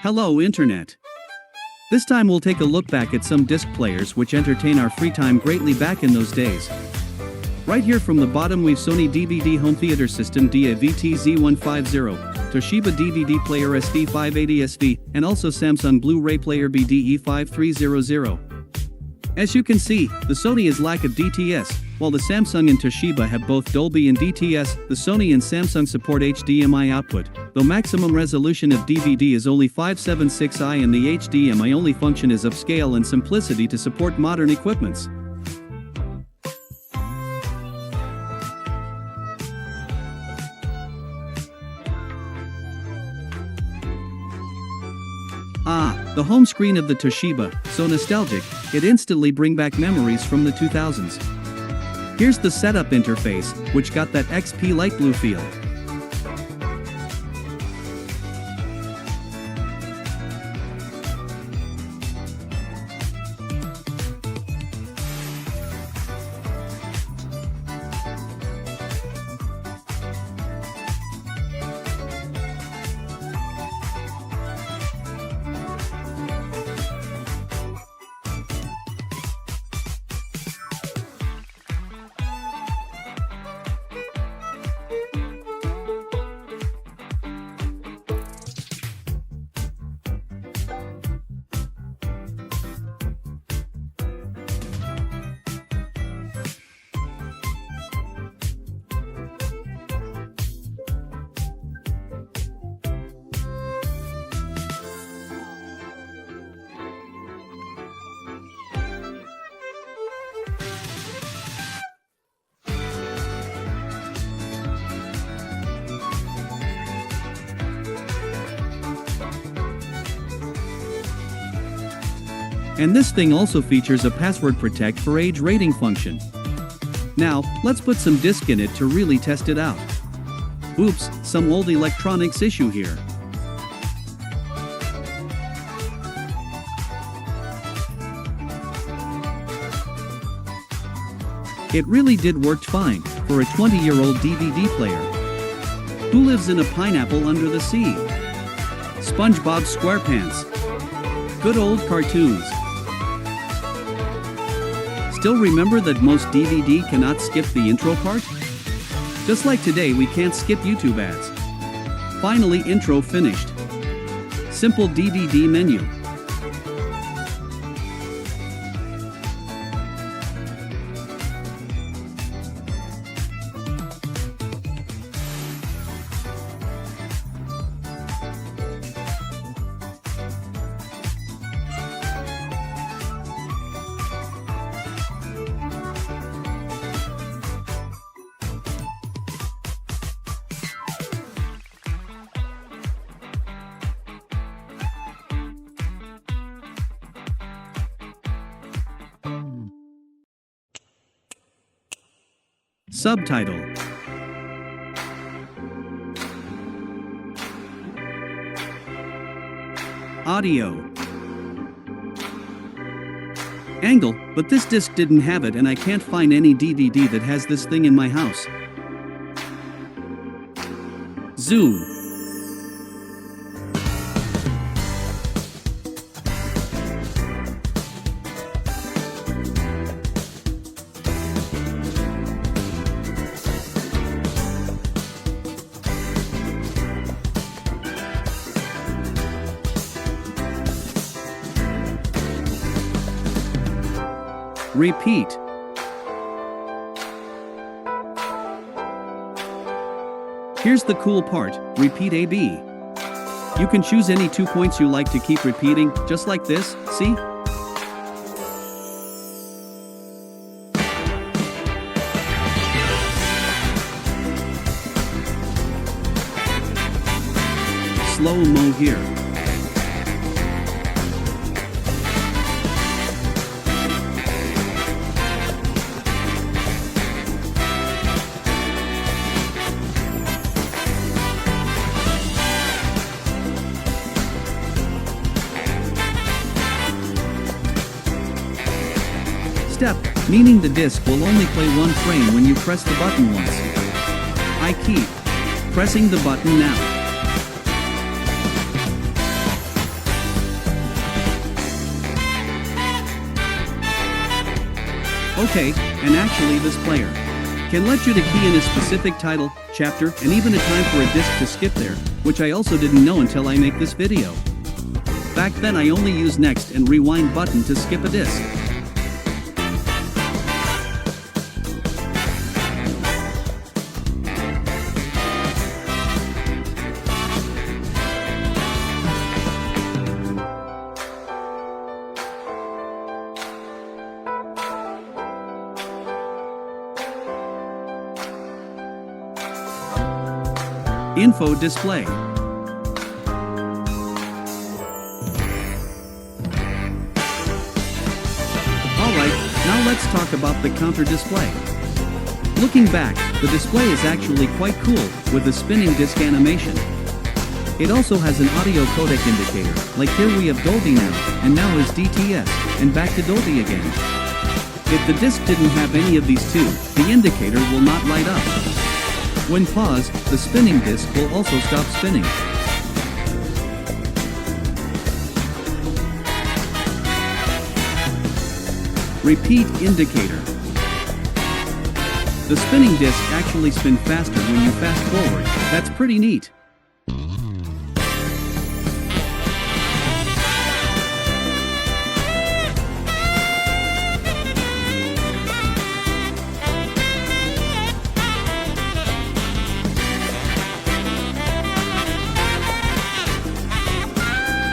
Hello Internet. This time we'll take a look back at some disc players which entertain our free time greatly back in those days. Right here from the bottom we've Sony DVD Home Theater System DA-VT-Z150, Toshiba DVD Player SD580SV, and also Samsung Blu-ray Player BDE5300. As you can see, the Sony is lack of DTS, while the Samsung and Toshiba have both Dolby and DTS. The Sony and Samsung support HDMI output, though maximum resolution of DVD is only 576i and the HDMI only function is upscale and simplicity to support modern equipments. The home screen of the Toshiba, so nostalgic, it instantly bring back memories from the 2000s. Here's the setup interface, which got that XP light blue feel. And this thing also features a password protect for age rating function. Now, let's put some disk in it to really test it out. Oops, some old electronics issue here. It really did work fine, for a 20-year-old DVD player. Who lives in a pineapple under the sea? SpongeBob SquarePants. Good old cartoons. Still remember that most DVD cannot skip the intro part? Just like today we can't skip YouTube ads. Finally, intro finished. Simple DVD menu. Subtitle. Audio. Angle, but this disc didn't have it and I can't find any DVD that has this thing in my house. Zoom. Repeat. Here's the cool part, repeat AB. You can choose any 2 points you like to keep repeating, just like this, see? Slow-mo here. Step, meaning the disc will only play one frame when you press the button once. I keep pressing the button now. Okay, and actually this player can let you to key in a specific title, chapter, and even a time for a disc to skip there, which I also didn't know until I make this video. Back then I only used next and rewind button to skip a disc. Info display. Alright, now let's talk about the counter display. Looking back, the display is actually quite cool, with a spinning disc animation. It also has an audio codec indicator, like here we have Dolby now, and now is DTS, and back to Dolby again. If the disc didn't have any of these two, the indicator will not light up. When paused, the spinning disc will also stop spinning. Repeat indicator. The spinning disc actually spins faster when you fast forward. That's pretty neat.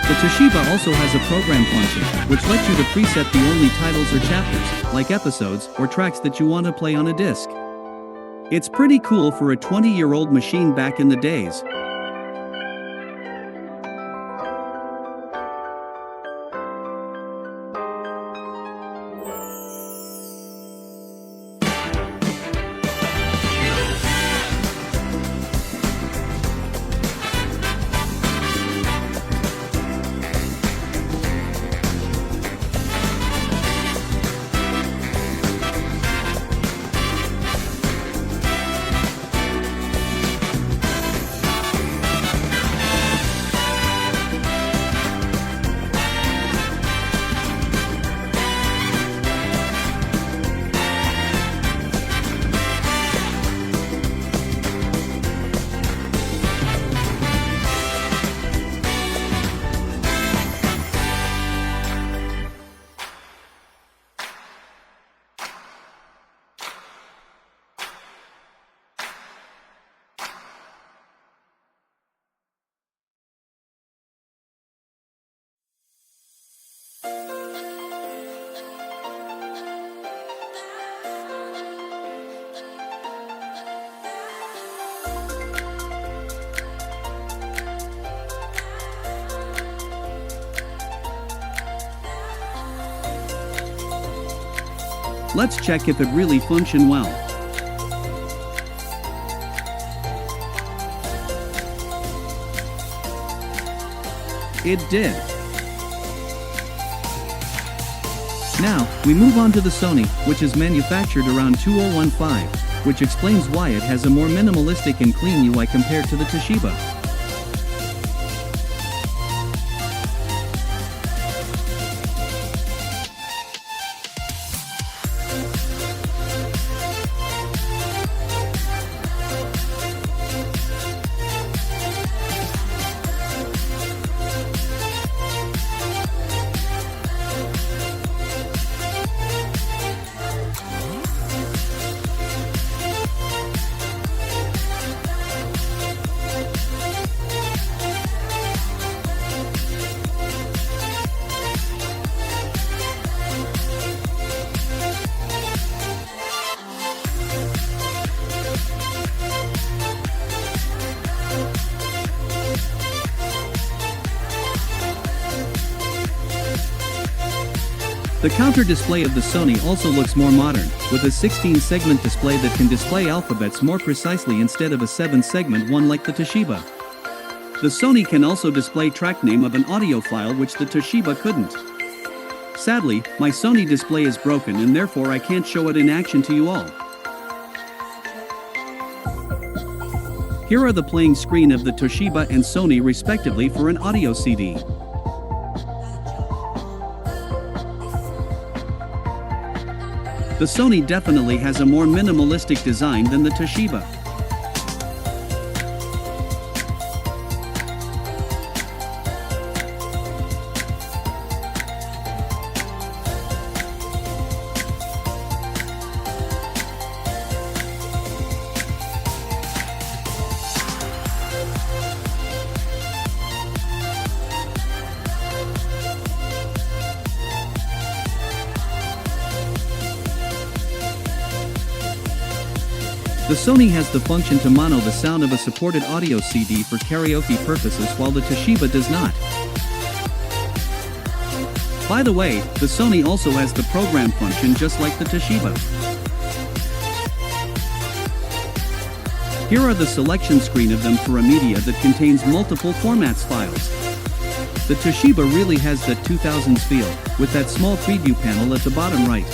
The Toshiba also has a program function, which lets you to preset the only titles or chapters, like episodes or tracks that you want to play on a disc. It's pretty cool for a 20-year-old machine back in the days. Let's check if it really functions well. It did. Now, we move on to the Sony, which is manufactured around 2015, which explains why it has a more minimalistic and clean UI compared to the Toshiba. The counter display of the Sony also looks more modern, with a 16-segment display that can display alphabets more precisely instead of a 7-segment one like the Toshiba. The Sony can also display track name of an audio file which the Toshiba couldn't. Sadly, my Sony display is broken and therefore I can't show it in action to you all. Here are the playing screen of the Toshiba and Sony respectively for an audio CD. The Sony definitely has a more minimalistic design than the Toshiba. The Sony has the function to mono the sound of a supported audio CD for karaoke purposes, while the Toshiba does not. By the way, the Sony also has the program function just like the Toshiba. Here are the selection screen of them for a media that contains multiple formats files. The Toshiba really has that 2000s feel, with that small preview panel at the bottom right.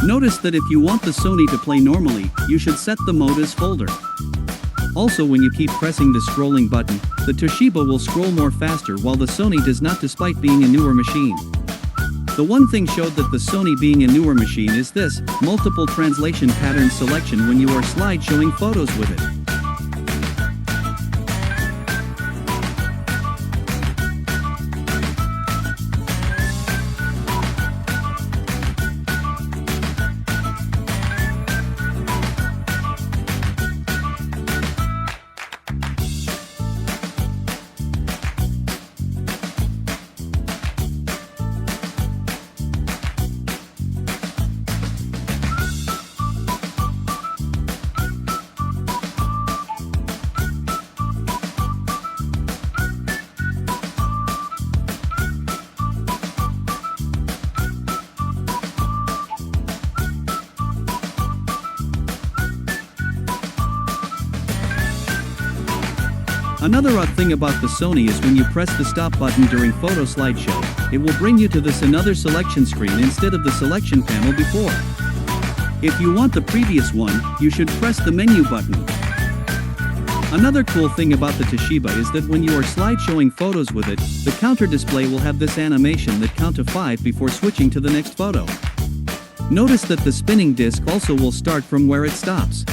Notice that if you want the Sony to play normally, you should set the mode as folder. Also, when you keep pressing the scrolling button, the Toshiba will scroll more faster while the Sony does not, despite being a newer machine. The one thing showed that the Sony being a newer machine is this, multiple translation pattern selection when you are slide showing photos with it. Another odd thing about the Sony is when you press the stop button during photo slideshow, it will bring you to this another selection screen instead of the selection panel before. If you want the previous one, you should press the menu button. Another cool thing about the Toshiba is that when you are slideshowing photos with it, the counter display will have this animation that count to 5 before switching to the next photo. Notice that the spinning disc also will start from where it stops.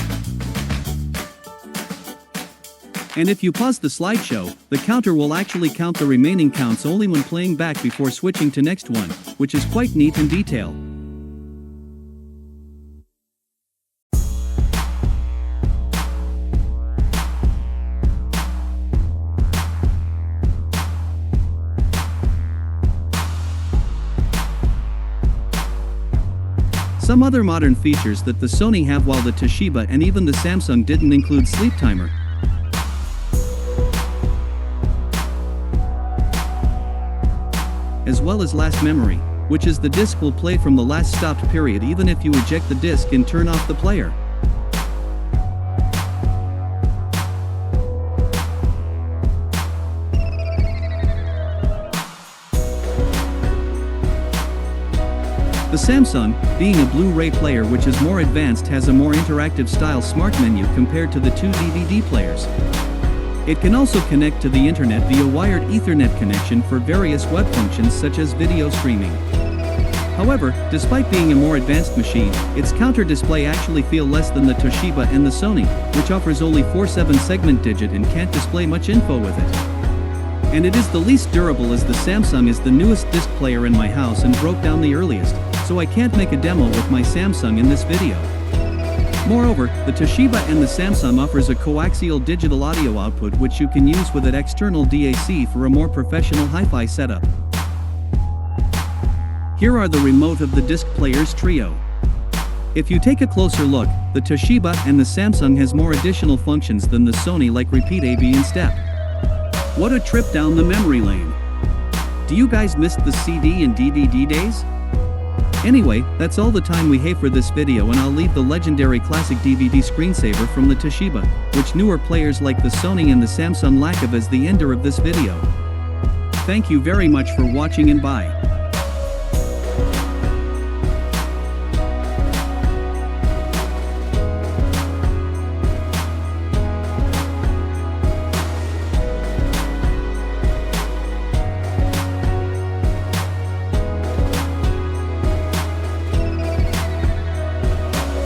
And if you pause the slideshow, the counter will actually count the remaining counts only when playing back before switching to next one, which is quite neat in detail. Some other modern features that the Sony have while the Toshiba and even the Samsung didn't include sleep timer. As well as last memory, which is the disc will play from the last stopped period even if you eject the disc and turn off the player. The Samsung, being a Blu-ray player which is more advanced, has a more interactive style smart menu compared to the two DVD players. It can also connect to the internet via wired Ethernet connection for various web functions such as video streaming. However, despite being a more advanced machine, its counter display actually feel less than the Toshiba and the Sony, which offers only 4 7-segment digit and can't display much info with it. And it is the least durable as the Samsung is the newest disc player in my house and broke down the earliest, so I can't make a demo with my Samsung in this video. Moreover, the Toshiba and the Samsung offers a coaxial digital audio output which you can use with an external DAC for a more professional hi-fi setup. Here are the remote of the disc players trio. If you take a closer look, the Toshiba and the Samsung has more additional functions than the Sony, like repeat AV and step. What a trip down the memory lane. Do you guys miss the CD and DVD days? Anyway, that's all the time we have for this video, and I'll leave the legendary classic DVD screensaver from the Toshiba, which newer players like the Sony and the Samsung lack of, as the ender of this video. Thank you very much for watching, and bye.